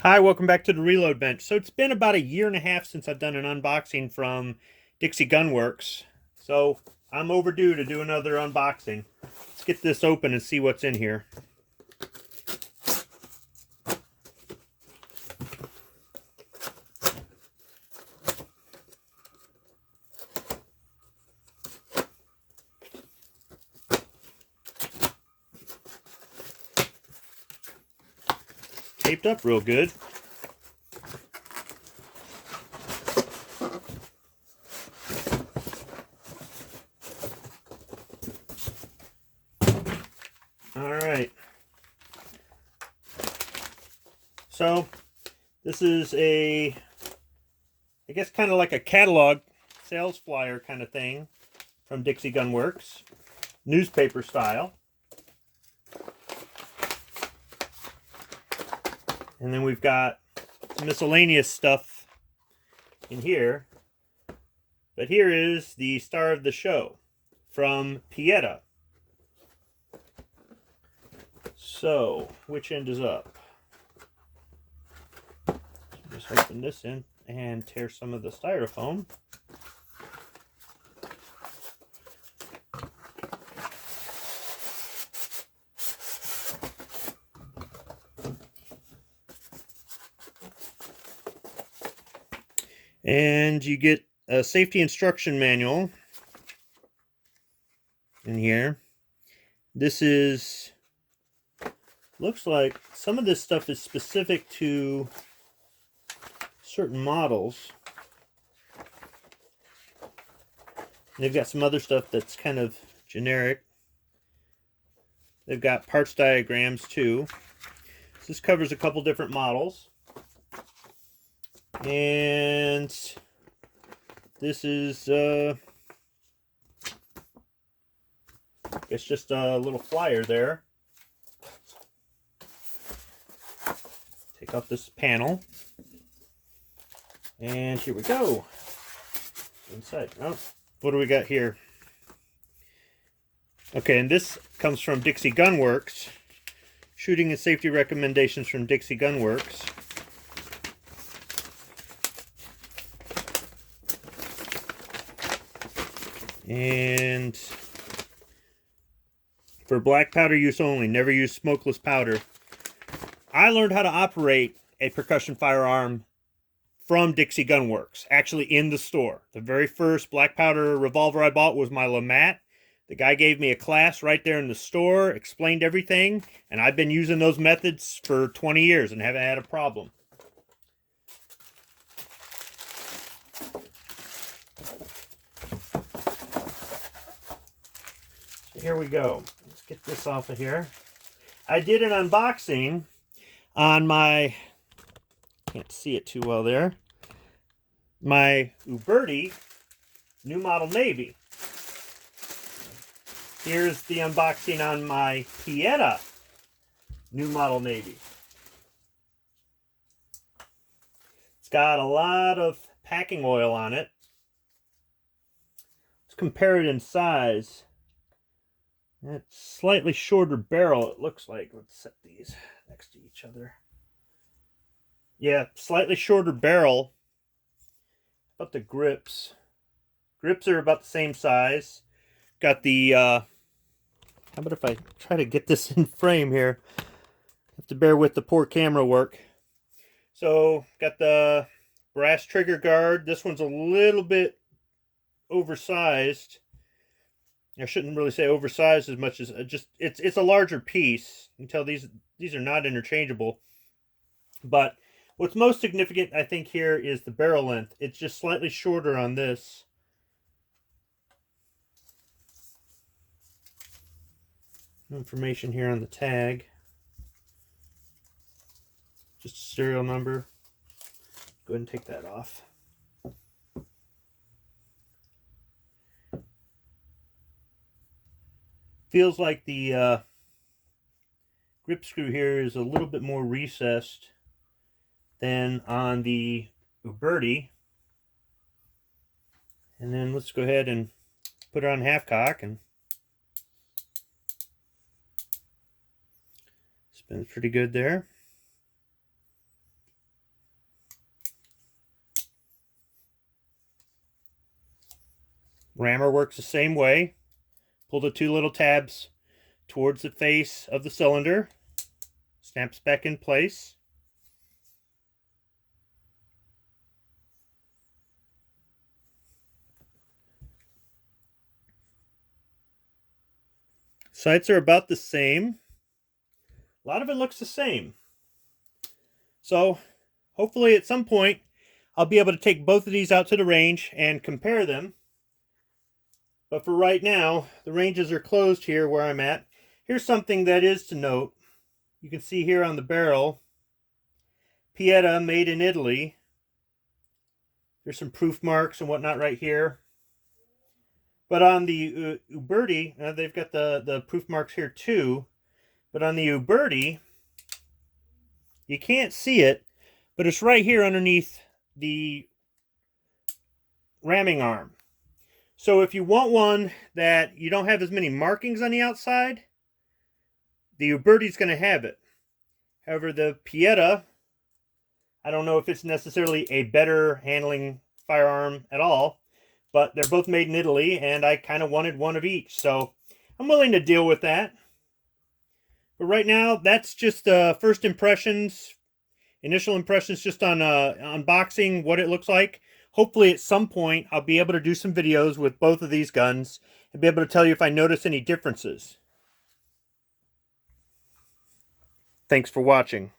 Hi, welcome back to the Reload Bench. So it's been about a year and a half since I've done an unboxing from Dixie Gunworks. So I'm overdue to do another unboxing. Let's get this open and see what's in here. Taped up real good. Alright. So this is I guess kind of like a catalog sales flyer kind of thing from Dixie Gunworks. Newspaper style. And then we've got some miscellaneous stuff in here. But here is the star of the show from Pietta. So, which end is up? Just open this in and tear some of the styrofoam. And you get a safety instruction manual in here. This looks like some of this stuff is specific to certain models. They've got some other stuff that's kind of generic. They've got parts diagrams too. So this covers a couple different models. And this is it's just a little flyer there. Take off this panel. And here we go. Inside. Oh, what do we got here? Okay, and this comes from Dixie Gunworks. Shooting and safety recommendations from Dixie Gunworks. And for black powder use only, never use smokeless powder. I learned how to operate a percussion firearm from Dixie Gunworks, actually in the store. The very first black powder revolver I bought was my LeMat. The guy gave me a class right there in the store, explained everything, and I've been using those methods for 20 years and haven't had a problem. So here we go. Let's get this off of here. I did an unboxing on my, can't see it too well there, my Uberti new model Navy. Here's the unboxing on my Pietta new model Navy. It's got a lot of packing oil on it. Let's compare it in size. It's slightly shorter barrel, it looks like. Let's set these next to each other. Yeah, slightly shorter barrel. About the grips. Grips are about the same size. Got the, how about if I try to get this in frame here? Have to bear with the poor camera work. So, got the brass trigger guard. This one's a little bit oversized. I shouldn't really say oversized as much as just it's a larger piece. You can tell these are not interchangeable. But what's most significant, I think, here is the barrel length. It's just slightly shorter on this. Information here on the tag. Just a serial number. Go ahead and take that off. Feels like the grip screw here is a little bit more recessed than on the Uberti. And then let's go ahead and put it on half cock and spins pretty good there. Rammer works the same way. Pull the two little tabs towards the face of the cylinder. Snaps back in place. Sights are about the same. A lot of it looks the same. So hopefully at some point I'll be able to take both of these out to the range and compare them. But for right now, the ranges are closed here where I'm at. Here's something that is to note. You can see here on the barrel, Pietta, made in Italy. There's some proof marks and whatnot right here. But on the Uberti, they've got the proof marks here too. But on the Uberti, you can't see it, but it's right here underneath the ramming arm. So if you want one that you don't have as many markings on the outside, the Uberti's going to have it. However, the Pietta, I don't know if it's necessarily a better handling firearm at all, but they're both made in Italy, and I kind of wanted one of each. So I'm willing to deal with that. But right now, that's just first impressions, initial impressions just on unboxing, what it looks like. Hopefully at some point, I'll be able to do some videos with both of these guns and be able to tell you if I notice any differences. Thanks for watching.